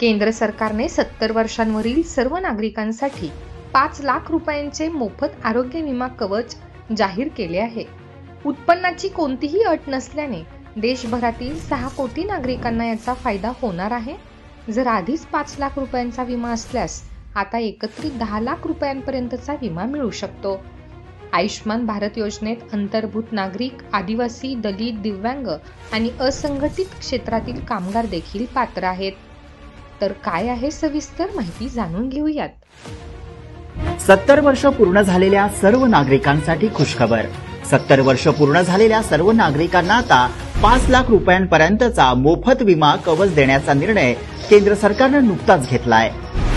केंद्र सरकारने 70 वर्षांवरील सर्व नागरिकांसाठी 5 लाख रुपयांचे मोफत आरोग्य विमा कवच जाहीर केले आहे. उत्पन्नाची कोणतीही अट नसल्याने देशभरातील 6 कोटी नागरिकांना याचा फायदा होणार आहे. जर आधीच 5 लाख रुपयांचा विमा असल्यास आता एकत्रित 10 लाख रुपयांपर्यंतचा विमा मिळू शकतो. आयुष्मान भारत योजनेत अंतर्भूत नागरिक, आदिवासी, दलित, दिव्यांग आणि असंघटित क्षेत्रातील कामगार देखील पात्र आहेत. तर काय आहे सविस्तर माहिती जाणून घेऊयात. 70 वर्ष पूर्ण झालेल्या सर्व नागरिकांसाठी खुशखबर. 70 वर्ष पूर्ण झालेल्या सर्व नागरिकांना आता 5 लाख रुपयांपर्यंतचा मोफत विमा कवच देण्याचा निर्णय केंद्र सरकारने नुकताच घेतलाय.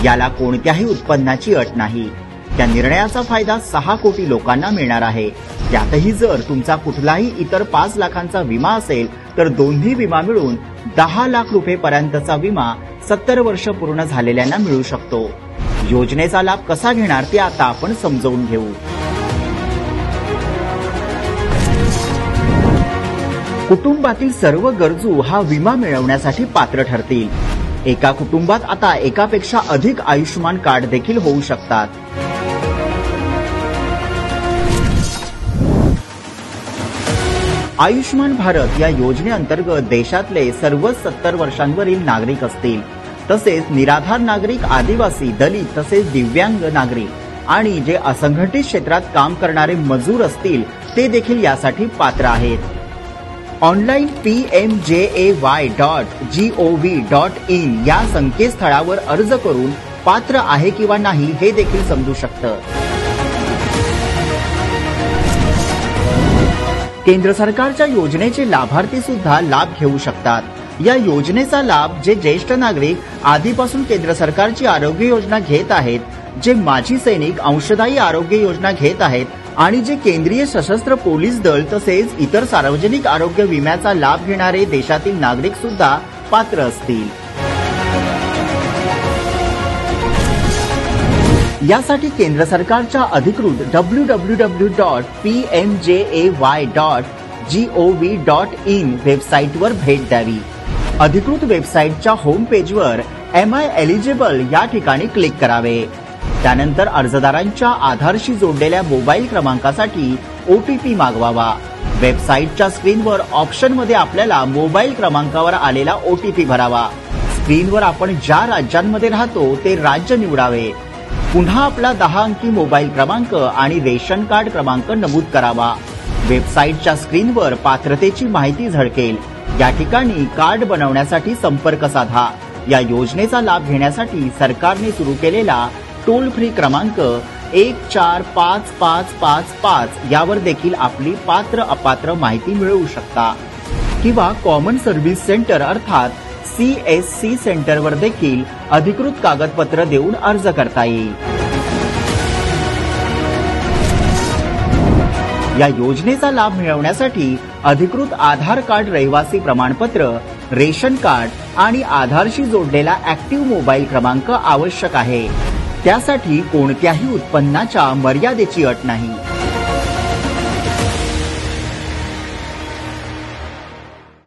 याला कोणत्याही उत्पन्नाची अट नाही. त्या निर्णयाचा फायदा 6 कोटी लोकांना मिळणार आहे. त्यातही जर तुमचा कुठलाही इतर 5 लाखांचा विमा असेल तर दोन्ही विमा मिळून 10 लाख रुपयेपर्यंतचा विमा 70 वर्ष पूर्ण झालेल्यांना मिळू शकतो. योजनेचा लाभ कसा घेणार ते आता आपण समजावून घेऊ. कुटुंबातील सर्व गरजू हा विमा मिळवण्यासाठी पात्र ठरतील. एका कुटुंबात आता एकापेक्षा अधिक आयुष्यमान कार्ड देखील होऊ शकतात. आयुष्मान भारत या योजनेअंतर्गत देशातले सर्व 70 वर्षांवरील नागरिक असतील, तसेच निराधार नागरिक, आदिवासी, दलित तसेच दिव्यांग नागरिक आणि जे असंघटित क्षेत्रात काम करणारे मजूर असतील ते देखील यासाठी पात्र आहेत. ऑनलाईन pmjay.gov.in या संकेतस्थळावर अर्ज करून पात्र आहे किंवा नाही हे देखील समजू शकतं. केंद्र सरकारच्या योजनेचे लाभार्थी सुद्धा लाभ घेऊ शकतात. या योजनेचा लाभ जे ज्येष्ठ नागरिक आधीपासून केंद्र सरकारची आरोग्य योजना घेत आहेत, जे माजी सैनिक अंशदायी आरोग्य योजना घेत आहेत आणि जे केंद्रीय सशस्त्र पोलीस दल तसेच इतर सार्वजनिक आरोग्य विम्याचा लाभ घेणारे देशातील नागरिक सुद्धा पात्र असतील. यासाठी केंद्र सरकारच्या अधिकृत www.pmjay.gov.in वेबसाईटवर भेट द्यावी. अधिकृत वेबसाईटच्या होम पेजवर एम आय एलिजिबल या ठिकाणी क्लिक करावे. त्यानंतर अर्जदारांच्या आधारशी जोडलेल्या मोबाईल क्रमांकासाठी OTP मागवावा. वेबसाईटच्या स्क्रीनवर ऑप्शनमध्ये आपल्याला मोबाईल क्रमांकावर आलेला OTP भरावा. स्क्रीनवर आपण ज्या राज्यांमध्ये राहतो ते राज्य निवडावे. पुन्हा आपला 10 अंकी मोबाईल क्रमांक आणि रेशन कार्ड क्रमांक नमूद करावा. वेबसाईटच्या स्क्रीनवर पात्रतेची माहिती झळकेल. या ठिकाणी कार्ड बनवण्यासाठी संपर्क साधा. या योजनेचा लाभ घेण्यासाठी सरकारने सुरू केलेला टोल फ्री क्रमांक 145555 यावर देखील आपली पात्र अपात्र माहिती मिळवू शकता किंवा कॉमन सर्व्हिस सेंटर अर्थात CSC सेंटरवर देखील अधिकृत कागदपत्र देऊन अर्ज करता येईल. या योजनेचा लाभ मिळवण्यासाठी अधिकृत आधार कार्ड, रहिवासी प्रमाणपत्र, रेशन कार्ड आणि आधारशी जोडलेला ऍक्टिव्ह मोबाईल क्रमांक आवश्यक आहे. त्यासाठी कोणत्याही उत्पन्नाच्या मर्यादेची अट नाही.